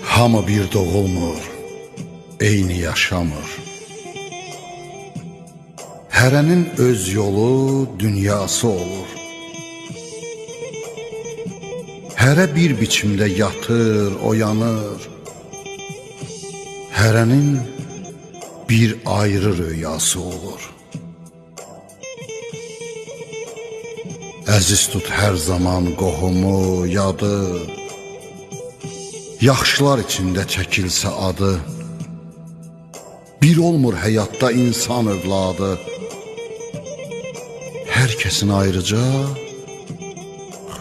Hamı bir doğulmur, eyni yaşamır. Hərənin öz yolu, dünyası olur. Hərə bir biçimdə yatır, oyanır. Hərənin bir ayrı rüyası olur. Əziz tut hər zaman qohumu, yadı. Yaxşılar içində çəkilsə adı. Bir olmur həyatda insan övladı. Hər kəsin ayrıca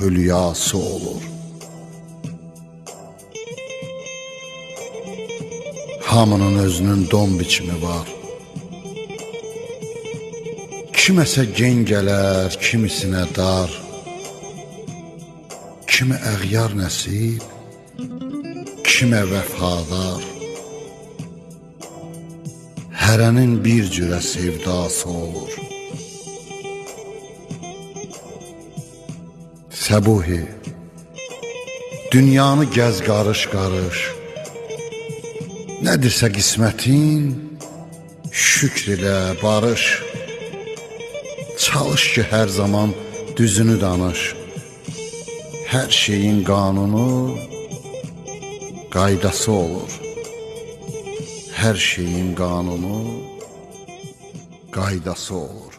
hülyası olur. Hamının özünün don biçimi var. Kiməsə gen gələr, kimisinə dar. Kimə əğyar nəsib, kimə vəfadar. Hərənin bir cürə sevdası olur. Səbuhi, dünyanı gəz qarış-qarış. Nədirsə qismətin, şükr ilə barış. Çalış ki, hər zaman düzünü danış. Hər şeyin qanunu, qaydası olur. Hər şeyin qanunu, qaydası olur.